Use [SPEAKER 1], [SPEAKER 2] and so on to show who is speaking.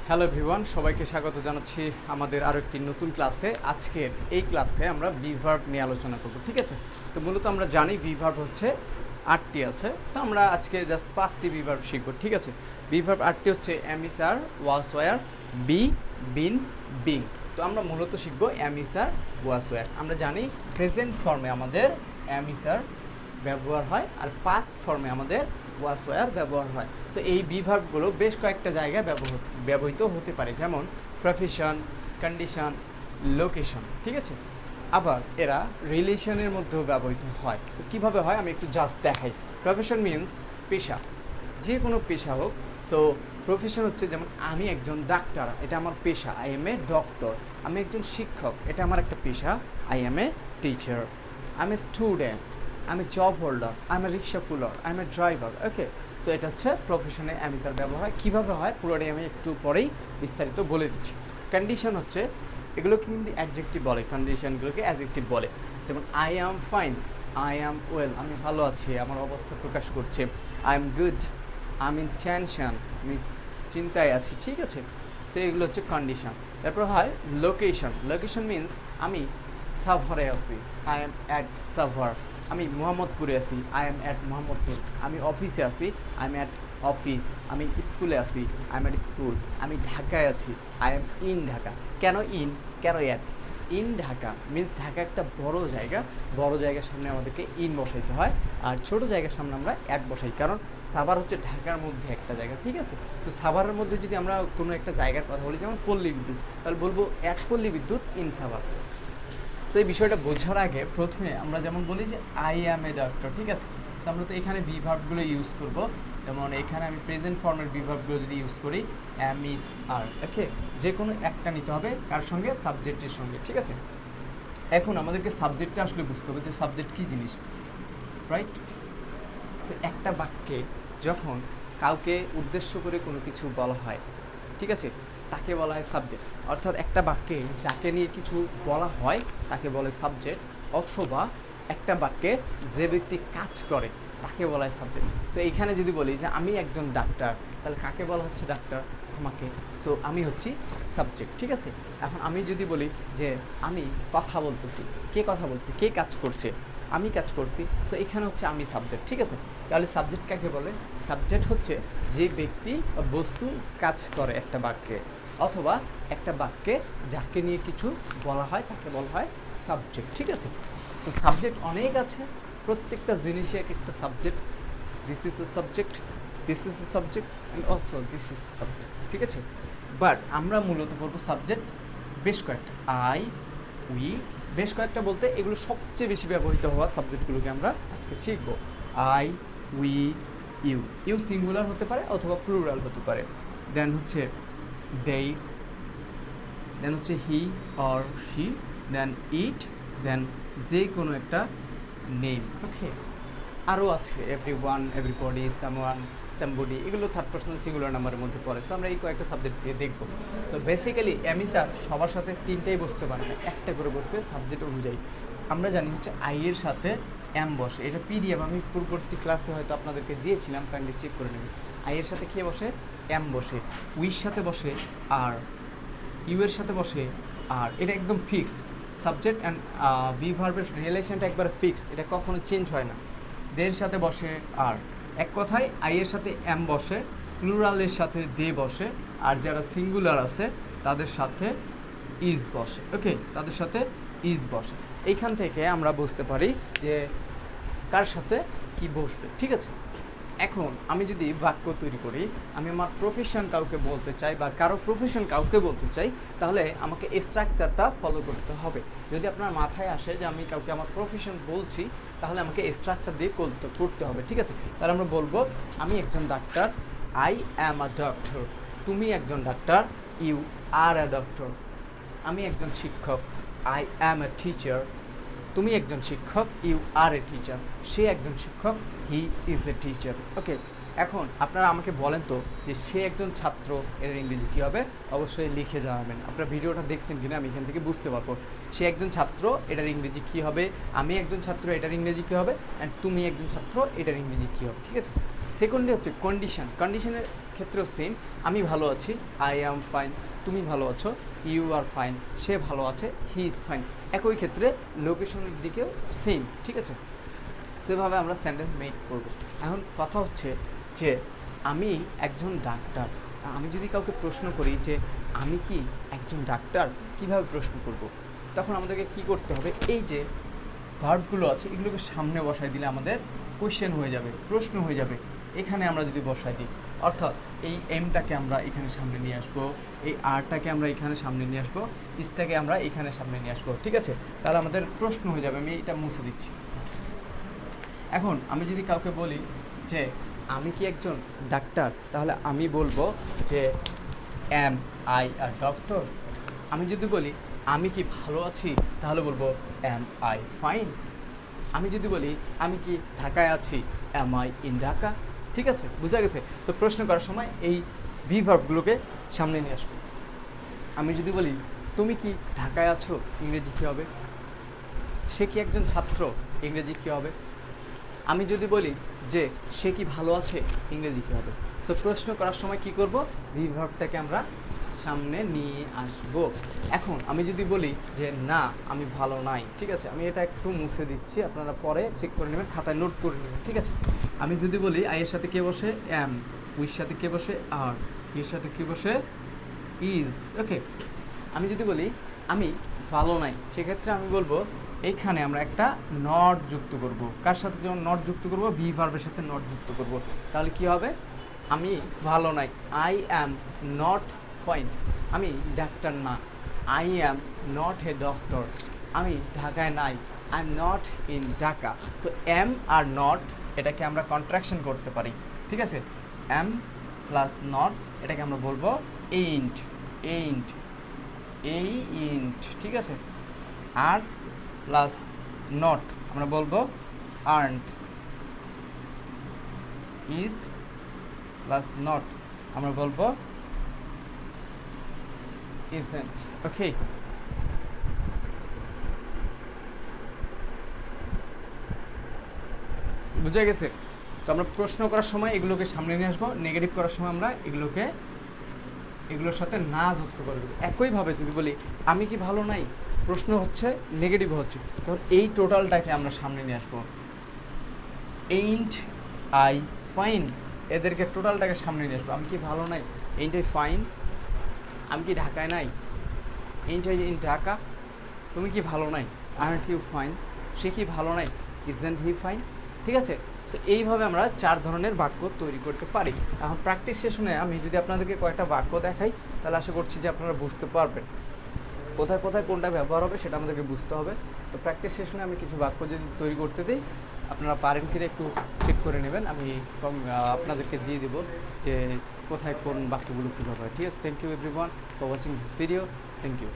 [SPEAKER 1] Hello everyone, সবাইকে স্বাগত জানাচ্ছি আমাদের আরও একটি নতুন ক্লাসে। আজকের এই ক্লাসে আমরা বি-ভার্ব নিয়ে আলোচনা করব, ঠিক আছে? তো মূলত আমরা জানি বি-ভার্ব হচ্ছে 8টি আছে, তো আমরা আজকে জাস্ট 5টি বি-ভার্ব শিখব, ঠিক আছে? বি-ভার্ব 8টি হচ্ছে am is are, was were, be, been, being. তো আমরা মূলত শিখব M is are, was war. আমরা জানি প্রেজেন্ট ফর্মে আমাদের এম ইস আর ব্যবহার হয় আর পাস্ট ফর্মে আমাদের ওয়াস ওয়ার ব্যবহার হয়। সো এই বিভাগগুলো বেশ কয়েকটা জায়গায় ব্যবহৃত হতে পারে, যেমন প্রফেশন, কন্ডিশন, লোকেশন, ঠিক আছে? আবার এরা রিলেশনের মধ্যেও ব্যবহৃত হয়। তো কীভাবে হয় আমি একটু জাস্ট দেখাই। প্রফেশন মিনস পেশা, যে কোনো পেশা হোক। সো প্রফেশন হচ্ছে যেমন আমি একজন ডাক্তার, এটা আমার পেশা, আই এম এ ডক্টর। আমি একজন শিক্ষক, এটা আমার একটা পেশা, I am a teacher. I am a student, আমি job holder, I am a rickshaw puller, I am a driver. Okay, so এটা হচ্ছে প্রফেশনে অ্যামিসার ব্যবহার হয়। কীভাবে হয় পুরোটাই আমি একটু পরেই বিস্তারিত বলে দিচ্ছি। কন্ডিশন হচ্ছে এগুলোকে কিন্তু অ্যাডজেক্টিভ বলে, কন্ডিশনগুলোকে অ্যাডজেক্টিভ বলে। যেমন I am fine, I am well, আমি ভালো আছি, আমার অবস্থা প্রকাশ করছে। I am good, I am in tension, আমি চিন্তায় আছি, ঠিক আছে? সো এগুলো হচ্ছে কন্ডিশন। তারপর হয় লোকেশন। লোকেশন মিনস আমি সাভারে আছি, আই এম অ্যাট সাভার। আমি মোহাম্মদপুরে আছি, আই এম অ্যাট মোহাম্মদপুর। আমি অফিসে আছি, আই এম অ্যাট অফিস। আমি স্কুলে আছি, আই এম অ্যাট স্কুল। আমি ঢাকায় আছি, আই এম ইন ঢাকা। কেন ইন, কেন at? In Dhaka means Dhaka একটা বড় জায়গা, বড় জায়গার সামনে আমাদেরকে ইন বসাইতে হয়, আর ছোট জায়গার সামনে আমরা অ্যাট বসাই, কারণ সাভার হচ্ছে ঢাকার মধ্যে একটা জায়গা, ঠিক আছে? তো সাভারের মধ্যে যদি আমরা কোনো একটা জায়গার কথা বলি, যেমন পল্লী বিদ্যুৎ, তাহলে বলবো অ্যাট পল্লী বিদ্যুৎ ইন সাভার। সো এই বিষয়টা বোঝার আগে প্রথমে আমরা যেমন বলি যে আই অ্যাম এ ডক্টর, ঠিক আছে? তো আমরা তো এখানে বিভার্বগুলো ইউজ করব। যেমন এখানে আমি প্রেজেন্ট ফর্মের বিভার্বগুলো যদি ইউজ করি, অ্যাম ইস আর, ওকে, যে কোনো একটা নিতে হবে, কার সঙ্গে? সাবজেক্টের সঙ্গে, ঠিক আছে? এখন আমাদেরকে সাবজেক্টটা আসলে বুঝতে হবে যে সাবজেক্ট কী জিনিস, রাইট? সো একটা বাক্যে যখন কাউকে উদ্দেশ্য করে কোনো কিছু বলা হয়, ঠিক আছে, তাকে বলা হয় সাবজেক্ট। অর্থাৎ একটা বাক্যে যাকে নিয়ে কিছু বলা হয় তাকে বলে সাবজেক্ট, অথবা একটা বাক্যে যে ব্যক্তি কাজ করে তাকে বলা হয় সাবজেক্ট। সো এইখানে যদি বলি যে আমি একজন ডাক্তার, তাহলে কাকে বলা হচ্ছে ডাক্তার? আমাকে। সো আমি হচ্ছি সাবজেক্ট, ঠিক আছে? এখন আমি যদি বলি যে আমি কথা বলতেছি, কে কথা বলতেছি, কে কাজ করছে? আমি কাজ করছি। সো এখানে হচ্ছে আমি সাবজেক্ট, ঠিক আছে? তাহলে সাবজেক্ট কাকে বলে? সাবজেক্ট হচ্ছে যে ব্যক্তি বা বস্তু কাজ করে একটা বাক্যে, অথবা একটা বাক্যে যাকে নিয়ে কিছু বলা হয় তাকে বলা হয় সাবজেক্ট, ঠিক আছে? তো সাবজেক্ট অনেক আছে, প্রত্যেকটা জিনিসে এক একটা subject. This is a subject, this is a subject and also this is a subject, ঠিক আছে? বাট আমরা মূলত বলবো সাবজেক্ট বেশ কয়েকটা, আই, উই, বেশ কয়েকটা বলতে এগুলো সবচেয়ে বেশি ব্যবহৃত হওয়া সাবজেক্টগুলোকে আমরা আজকে শিখবো। I, we, you. You singular হতে পারে অথবা প্লুরাল হতে পারে। দেন হচ্ছে they, দেন হচ্ছে হি অর শি, দেন ইট, দেন যে কোনো একটা নেম, ওকে? আরও আছে এভরিওয়ান, এভরিবডি, সামওয়ান, সামবডি, এগুলো থার্ড পারসন সিঙ্গুলার নাম্বারের মধ্যে পড়ে। সো আমরা এই কয়েকটা সাবজেক্ট দিয়ে দেখবো। সো বেসিক্যালি এমিসার সবার সাথে তিনটেই বসতে পারে না, একটা করে বসবে সাবজেক্ট অনুযায়ী। আমরা জানি হচ্ছে আই এর সাথে এম বসে, এটা পিডিএফ আমি পূর্ববর্তী ক্লাসে হয়তো আপনাদেরকে দিয়েছিলাম, কাইন্ডলি চেক করে নেবেন। আই এর সাথে কে বসে? এম বসে। উইর সাথে বসে আর, ইউ এর সাথে বসে আর, এটা একদম ফিক্সড। সাবজেক্ট অ্যান্ড বি-ভার্বের রিলেশনটা একবার ফিক্সড, এটা কখনো চেঞ্জ হয় না। দের সাথে বসে আর, এক কথায় আই এর সাথে এম বসে, প্লুরালের সাথে দে বসে, আর যারা সিঙ্গুলার আছে তাদের সাথে ইজ বসে, ওকে? তাদের সাথে ইজ বসে। এইখান থেকে আমরা বুঝতে পারি যে কার সাথে কি বসবে, ঠিক আছে? এখন আমি যদি বাক্য তৈরি করি, আমি আমার প্রফেশন কাউকে বলতে চাই বা কারো প্রফেশন কাউকে বলতে চাই, তাহলে আমাকে স্ট্রাকচারটা ফলো করতে হবে। যদি আপনার মাথায় আসে যে আমি কাউকে আমার প্রফেশন বলছি, তাহলে আমাকে স্ট্রাকচার দিয়ে করতে হবে, ঠিক আছে? তাহলে আমরা বলবো আমি একজন ডাক্তার, আই অ্যাম আ ডক্টর। তুমি একজন ডাক্তার, ইউ আর আ ডক্টর। আমি একজন শিক্ষক, আই অ্যাম এ টিচার। তুমি একজন শিক্ষক, ইউ আর এ টিচার। সে একজন শিক্ষক, হি ইজ এ টিচার, ওকে? এখন আপনারা আমাকে বলেন তো যে সে একজন ছাত্র, এর ইংরেজি কী হবে? অবশ্যই লিখে জানাবেন। আপনারা ভিডিওটা দেখছেন কিনা আমি এখান থেকে বুঝতে পারবো। সে একজন ছাত্র, এটার ইংরেজি কী হবে? আমি একজন ছাত্র, এটার ইংরেজি কী হবে? অ্যান্ড তুমি একজন ছাত্র, এটার ইংরেজি কী হবে, ঠিক আছে? সেকেন্ডলি হচ্ছে কন্ডিশন, কন্ডিশনের ক্ষেত্রেও সেম, আমি ভালো আছি, আই অ্যাম ফাইন, তুমি ভালো আছো, ইউ আর ফাইন, সে ভালো আছে, হি ইজ ফাইন। একই ক্ষেত্রে লোকেশনের দিকেও সেম, ঠিক আছে? সেভাবে আমরা সেন্টেন্স মেক করব। এখন কথা হচ্ছে যে আমি একজন ডাক্তার, আমি যদি কাউকে প্রশ্ন করি যে আমি কি একজন ডাক্তার, কিভাবে প্রশ্ন করব? তখন আমাদেরকে কি করতে হবে, এই যে ভার্বগুলো আছে এগুলোকে সামনে বসায় দিলে আমাদের কোশ্চেন হয়ে যাবে, প্রশ্ন হয়ে যাবে। এখানে আমরা যদি বসায় দিই, অর্থাৎ এই এমটাকে আমরা এখানে সামনে নিয়ে আসবো, এই আরটাকে আমরা এখানে সামনে নিয়ে আসবো, ইসটাকে আমরা এখানে সামনে নিয়ে আসবো, ঠিক আছে? তাহলে আমাদের প্রশ্ন হয়ে যাবে। আমি এটা মুছে দিচ্ছি। এখন আমি যদি কাউকে বলি যে আমি কি একজন ডাক্তার, তাহলে আমি বলবো যে অ্যাম আই আ ডক্টর। আমি যদি বলি আমি কি ভালো আছি, তাহলে বলবো অ্যাম আই ফাইন। আমি যদি বলি আমি কি ঢাকায় আছি, অ্যাম আই ইন ঢাকা। ঠিক আছে, বোঝা গেছে? তো প্রশ্ন করার সময় এই ভি ভার্বগুলোকে সামনে নিয়ে আসবো। আমি যদি বলি তুমি কি ঢাকায় আছো, ইংরেজি কী হবে? সে কি একজন ছাত্র, ইংরেজি কী হবে? আমি যদি বলি যে সে কি ভালো আছে, ইংরেজি কী হবে? তো প্রশ্ন করার সময় কি করব, ভি ভার্বটাকে আমরা সামনে নিয়ে আসব। এখন আমি যদি বলি যে না আমি ভালো নাই, ঠিক আছে, আমি এটা একটু মুছে দিচ্ছি, আপনারা পরে চেক করে নেবেন, খাতায় নোট করে নেবেন, ঠিক আছে? আমি যদি বলি আই এর সাথে কে বসে, অ্যাম, উইর সাথে কে বসে, আর, এর সাথে কে বসে, ইজ। ওকে, আমি যদি বলি আমি ভালো নাই, সেক্ষেত্রে আমি বলবো এইখানে আমরা একটা নট যুক্ত করব। কার সাথে যেমন নট যুক্ত করব, ভি ভার্বের সাথে নট যুক্ত করব। তাহলে কি হবে, আমি ভালো নাই, আই অ্যাম নট ফাইন। আমি ডাক্তার না, I am not a doctor. আমি ঢাকায় নাই, I am not in Dhaka. So am are not এটাকে আমরা কন্ট্রাকশন করতে পারি, ঠিক আছে? এম প্লাস নট এটাকে আমরা বলবো এইন্ট, এইন্ট, এই ইন্ট, ঠিক আছে? আর প্লাস নট আমরা বলবো আর্নড, ইজ প্লাস নট আমরা বলবো ইজেন্ট। ওকে, বুঝা গেছে? তো আমরা প্রশ্ন করার সময় এগুলোকে সামনে নিয়ে আসবো, নেগেটিভ করার সময় আমরা এগুলোর সাথে না যুক্ত করে দেবো। একইভাবে যদি বলি আমি কি ভালো নাই, প্রশ্ন হচ্ছে, নেগেটিভ হচ্ছে, তখন এই টোটালটাকে আমরা সামনে নিয়ে আসবো। এইন্ট আই ফাইন, এদেরকে টোটালটাকে সামনে নিয়ে আসবো। আমি কি ভালো নাই, এইন্ট আই ফাইন। আমি কি ঢাকায় নাই, এইন্ট আই ইন ঢাকা। তুমি কি ভালো নাই, আরন্ট ইউ ফাইন। সে কি ভালো নাই, ইজন্ট হি ফাইন। ঠিক আছে? সো এইভাবে আমরা 4 ধরনের বাক্য তৈরি করতে পারি। এখন প্র্যাকটিস সেশনে আমি যদি আপনাদেরকে কয়েকটা বাক্য দেখাই, তাহলে আশা করছি যে আপনারা বুঝতে পারবেন কোথায় কোথায় কোনটা ব্যবহার হবে, সেটা আমাদেরকে বুঝতে হবে। তো প্র্যাকটিস সেশনে আমি কিছু বাক্য যদি তৈরি করতে দিই, আপনারা পারেন কিনা একটু চেক করে নেবেন। আমি আপনাদেরকে দিয়ে দেবো যে কোথায় কোন বাক্যগুলো কীভাবে হয়। ঠিক আছে? Thank you everyone for watching this video. Thank you.